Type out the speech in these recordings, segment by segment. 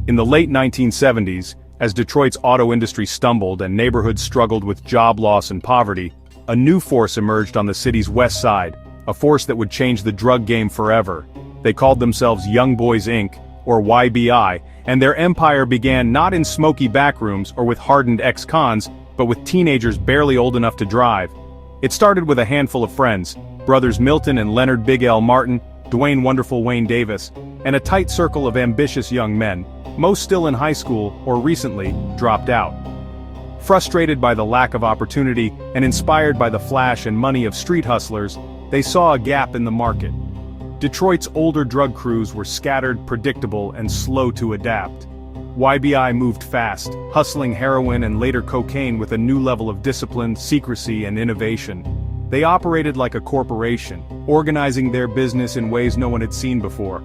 In the late 1970s, as Detroit's auto industry stumbled and neighborhoods struggled with job loss and poverty, a new force emerged on the city's west side, a force that would change the drug game forever. They called themselves Young Boys Inc., or YBI, and their empire began not in smoky backrooms or with hardened ex-cons, but with teenagers barely old enough to drive. It started with a handful of friends, brothers Milton and Leonard Big L Martin, Dwayne Wonderful Wayne Davis, and a tight circle of ambitious young men, most still in high school or recently dropped out. Frustrated by the lack of opportunity and inspired by the flash and money of street hustlers, they saw a gap in the market. Detroit's older drug crews were scattered, predictable, and slow to adapt. YBI moved fast, hustling heroin and later cocaine with a new level of discipline, secrecy, and innovation. They operated like a corporation, organizing their business in ways no one had seen before.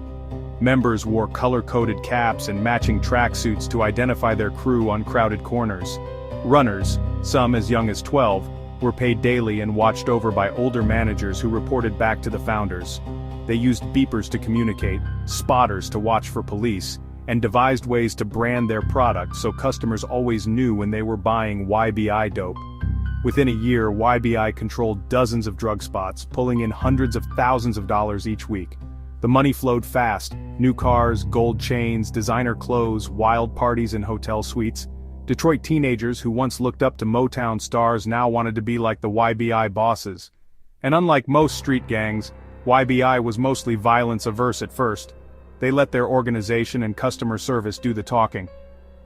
Members wore color-coded caps and matching tracksuits to identify their crew on crowded corners. Runners, some as young as 12, were paid daily and watched over by older managers who reported back to the founders. They used beepers to communicate, spotters to watch for police, and devised ways to brand their product so customers always knew when they were buying YBI dope. Within a year, YBI controlled dozens of drug spots, pulling in hundreds of thousands of dollars each week. The money flowed fast: new cars, gold chains, designer clothes, wild parties in hotel suites. Detroit teenagers who once looked up to Motown stars now wanted to be like the YBI bosses. And unlike most street gangs, YBI was mostly violence-averse at first. They let their organization and customer service do the talking.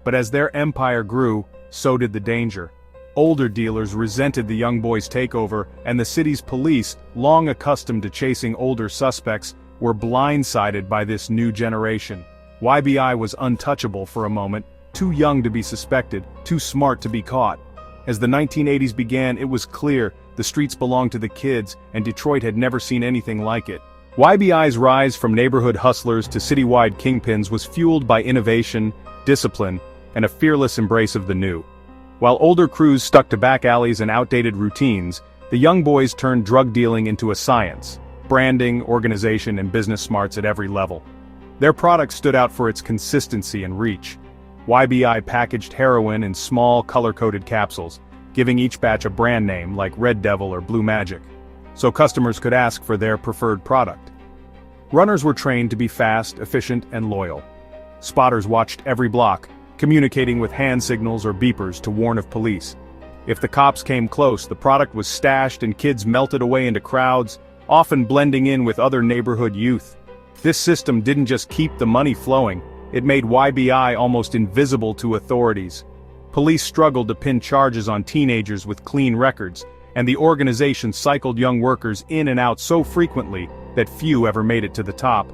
But as their empire grew, so did the danger. Older dealers resented the young boys' takeover, and the city's police, long accustomed to chasing older suspects, were blindsided by this new generation. YBI was untouchable for a moment, too young to be suspected, too smart to be caught. As the 1980s began, it was clear the streets belonged to the kids, and Detroit had never seen anything like it. YBI's rise from neighborhood hustlers to citywide kingpins was fueled by innovation, discipline, and a fearless embrace of the new. While older crews stuck to back alleys and outdated routines, the young boys turned drug dealing into a science: branding, organization, and business smarts at every level. Their product stood out for its consistency and reach. YBI packaged heroin in small, color-coded capsules, giving each batch a brand name like Red Devil or Blue Magic, so customers could ask for their preferred product. Runners were trained to be fast, efficient, and loyal. Spotters watched every block, communicating with hand signals or beepers to warn of police. If the cops came close, the product was stashed and kids melted away into crowds, often blending in with other neighborhood youth. This system didn't just keep the money flowing, it made YBI almost invisible to authorities. Police struggled to pin charges on teenagers with clean records, and the organization cycled young workers in and out so frequently that few ever made it to the top.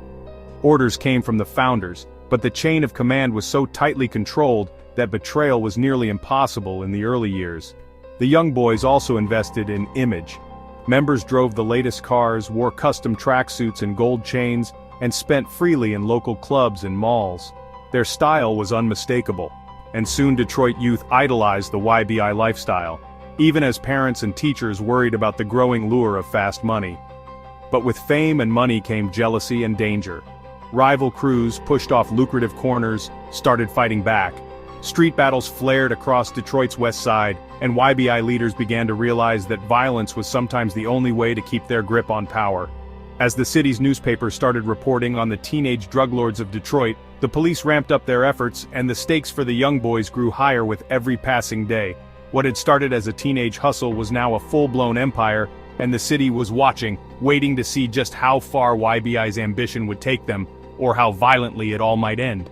Orders came from the founders, but the chain of command was so tightly controlled that betrayal was nearly impossible in the early years. The young boys also invested in image. Members drove the latest cars, wore custom tracksuits and gold chains, and spent freely in local clubs and malls. Their style was unmistakable, and soon Detroit youth idolized the YBI lifestyle, even as parents and teachers worried about the growing lure of fast money. But with fame and money came jealousy and danger. Rival crews pushed off lucrative corners, started fighting back. Street battles flared across Detroit's west side, and YBI leaders began to realize that violence was sometimes the only way to keep their grip on power. As the city's newspapers started reporting on the teenage drug lords of Detroit, the police ramped up their efforts, and the stakes for the young boys grew higher with every passing day. What had started as a teenage hustle was now a full-blown empire, and the city was watching, waiting to see just how far YBI's ambition would take them, or how violently it all might end.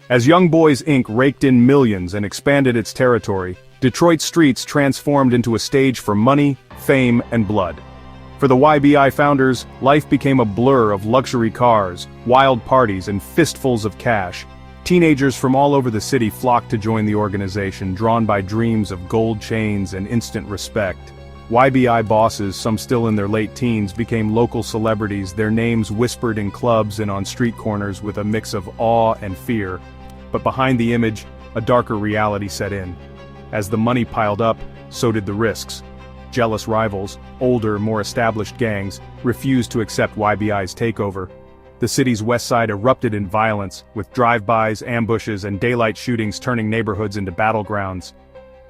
As Young Boys Inc. raked in millions and expanded its territory, Detroit's streets transformed into a stage for money, fame, and blood. For the YBI founders, life became a blur of luxury cars, wild parties, and fistfuls of cash. Teenagers from all over the city flocked to join the organization, drawn by dreams of gold chains and instant respect. YBI bosses, some still in their late teens, became local celebrities, their names whispered in clubs and on street corners with a mix of awe and fear. But behind the image, a darker reality set in. As the money piled up, so did the risks. Jealous rivals, older, more established gangs, refused to accept YBI's takeover. The city's west side erupted in violence, with drive-bys, ambushes, and daylight shootings turning neighborhoods into battlegrounds.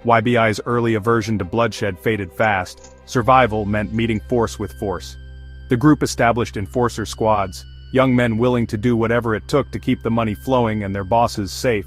YBI's early aversion to bloodshed faded fast. Survival meant meeting force with force. The group established enforcer squads, young men willing to do whatever it took to keep the money flowing and their bosses safe.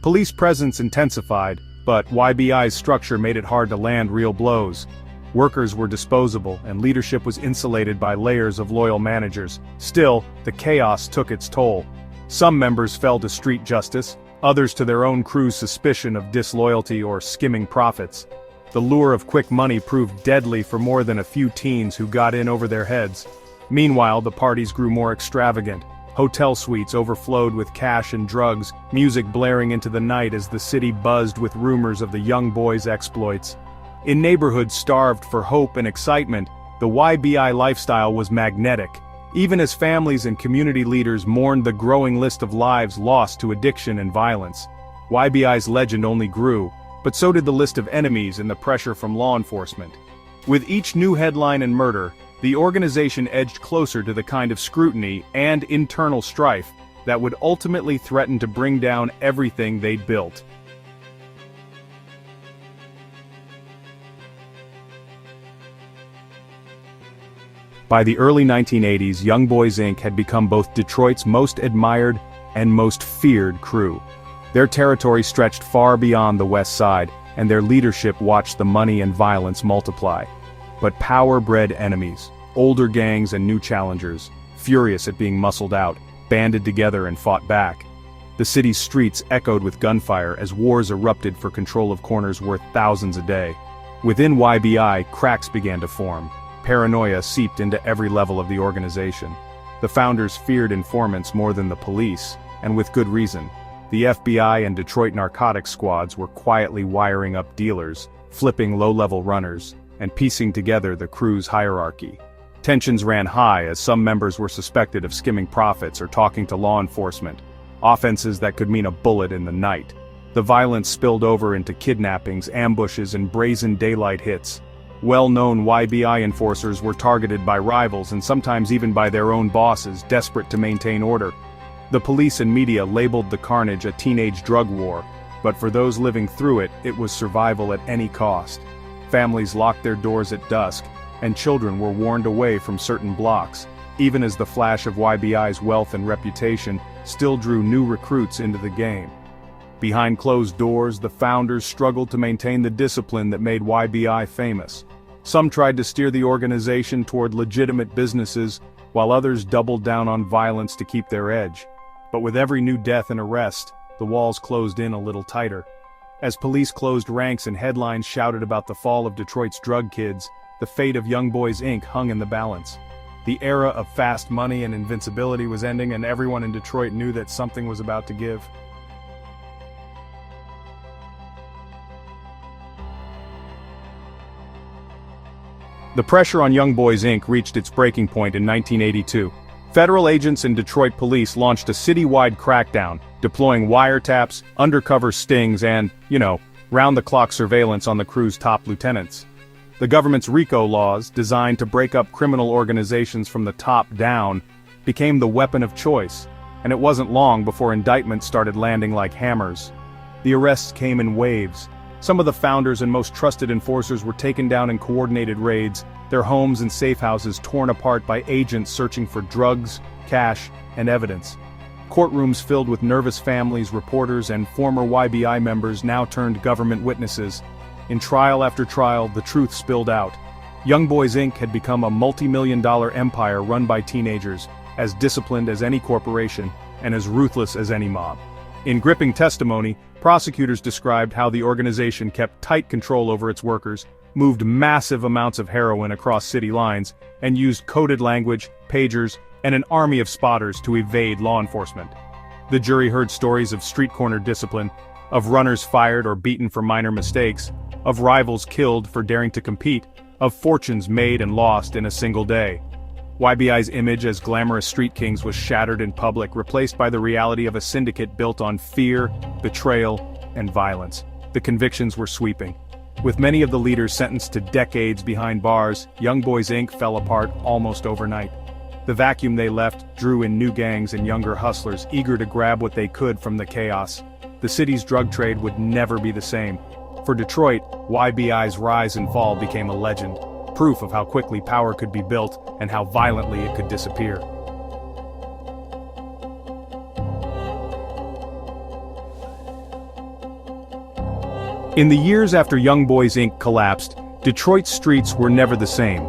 Police presence intensified, but YBI's structure made it hard to land real blows. Workers were disposable, and leadership was insulated by layers of loyal managers. Still, the chaos took its toll. Some members fell to street justice, others to their own crew's suspicion of disloyalty or skimming profits. The lure of quick money proved deadly for more than a few teens who got in over their heads. Meanwhile, the parties grew more extravagant. Hotel suites overflowed with cash and drugs, music blaring into the night as the city buzzed with rumors of the young boys' exploits. In neighborhoods starved for hope and excitement, the YBI lifestyle was magnetic, even as families and community leaders mourned the growing list of lives lost to addiction and violence. YBI's legend only grew, but so did the list of enemies and the pressure from law enforcement. With each new headline and murder, the organization edged closer to the kind of scrutiny and internal strife that would ultimately threaten to bring down everything they'd built. By the early 1980s, Young Boys Inc. had become both Detroit's most admired and most feared crew. Their territory stretched far beyond the West Side, and their leadership watched the money and violence multiply. But power bred enemies, older gangs and new challengers, furious at being muscled out, banded together and fought back. The city's streets echoed with gunfire as wars erupted for control of corners worth thousands a day. Within YBI, cracks began to form. Paranoia seeped into every level of the organization. The founders feared informants more than the police, and with good reason. The FBI and Detroit narcotics squads were quietly wiring up dealers, flipping low-level runners, and piecing together the crew's hierarchy. Tensions ran high as some members were suspected of skimming profits or talking to law enforcement, offenses that could mean a bullet in the night. The violence spilled over into kidnappings, ambushes, and brazen daylight hits. Well-known YBI enforcers were targeted by rivals and sometimes even by their own bosses, desperate to maintain order. The police and media labeled the carnage a teenage drug war, but for those living through it, it was survival at any cost. Families locked their doors at dusk, and children were warned away from certain blocks, even as the flash of YBI's wealth and reputation still drew new recruits into the game. Behind closed doors, the founders struggled to maintain the discipline that made YBI famous. Some tried to steer the organization toward legitimate businesses, while others doubled down on violence to keep their edge. But with every new death and arrest, the walls closed in a little tighter. As police closed ranks and headlines shouted about the fall of Detroit's drug kids, the fate of Young Boys Inc. hung in the balance. The era of fast money and invincibility was ending, and everyone in Detroit knew that something was about to give. The pressure on Young Boys Inc. reached its breaking point in 1982. Federal agents and Detroit police launched a citywide crackdown, deploying wiretaps, undercover stings, and, round-the-clock surveillance on the crew's top lieutenants. The government's RICO laws, designed to break up criminal organizations from the top down, became the weapon of choice, and it wasn't long before indictments started landing like hammers. The arrests came in waves. Some of the founders and most trusted enforcers were taken down in coordinated raids, their homes and safe houses torn apart by agents searching for drugs, cash, and evidence. Courtrooms filled with nervous families, reporters, and former YBI members now turned government witnesses. In trial after trial, the truth spilled out. Young Boys Inc. had become a multi-million-dollar empire run by teenagers, as disciplined as any corporation, and as ruthless as any mob. In gripping testimony, prosecutors described how the organization kept tight control over its workers, moved massive amounts of heroin across city lines, and used coded language, pagers, and an army of spotters to evade law enforcement. The jury heard stories of street-corner discipline, of runners fired or beaten for minor mistakes, of rivals killed for daring to compete, of fortunes made and lost in a single day. YBI's image as glamorous street kings was shattered in public, replaced by the reality of a syndicate built on fear, betrayal, and violence. The convictions were sweeping. With many of the leaders sentenced to decades behind bars, Young Boys Inc. fell apart almost overnight. The vacuum they left drew in new gangs and younger hustlers eager to grab what they could from the chaos. The city's drug trade would never be the same. For Detroit, YBI's rise and fall became a legend, proof of how quickly power could be built and how violently it could disappear. In the years after Young Boys Inc. collapsed, Detroit's streets were never the same.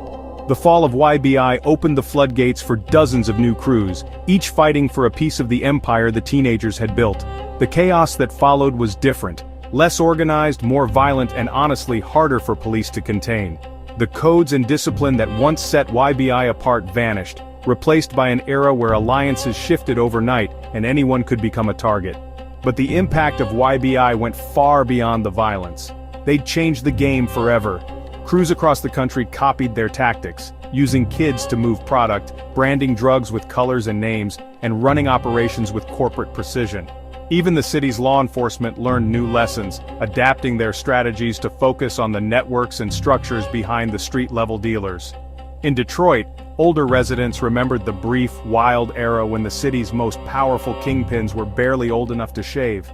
The fall of YBI opened the floodgates for dozens of new crews, each fighting for a piece of the empire the teenagers had built. The chaos that followed was different, less organized, more violent, and honestly harder for police to contain. The codes and discipline that once set YBI apart vanished, replaced by an era where alliances shifted overnight and anyone could become a target. But the impact of YBI went far beyond the violence. They'd changed the game forever. Crews across the country copied their tactics, using kids to move product, branding drugs with colors and names, and running operations with corporate precision. Even the city's law enforcement learned new lessons, adapting their strategies to focus on the networks and structures behind the street-level dealers. In Detroit, older residents remembered the brief, wild era when the city's most powerful kingpins were barely old enough to shave.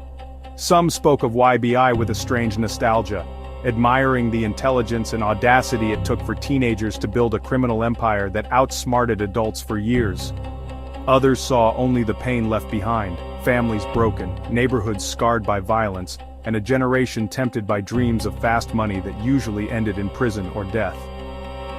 Some spoke of YBI with a strange nostalgia, admiring the intelligence and audacity it took for teenagers to build a criminal empire that outsmarted adults for years. Others saw only the pain left behind, families broken, neighborhoods scarred by violence, and a generation tempted by dreams of fast money that usually ended in prison or death.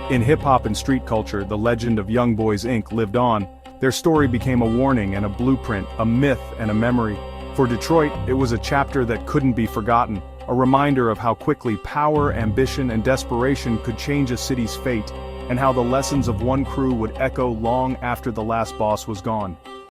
In hip-hop and street culture, the legend of Young Boys Inc. lived on. Their story became a warning and a blueprint, a myth and a memory. For Detroit, it was a chapter that couldn't be forgotten, a reminder of how quickly power, ambition, and desperation could change a city's fate, and how the lessons of one crew would echo long after the last boss was gone.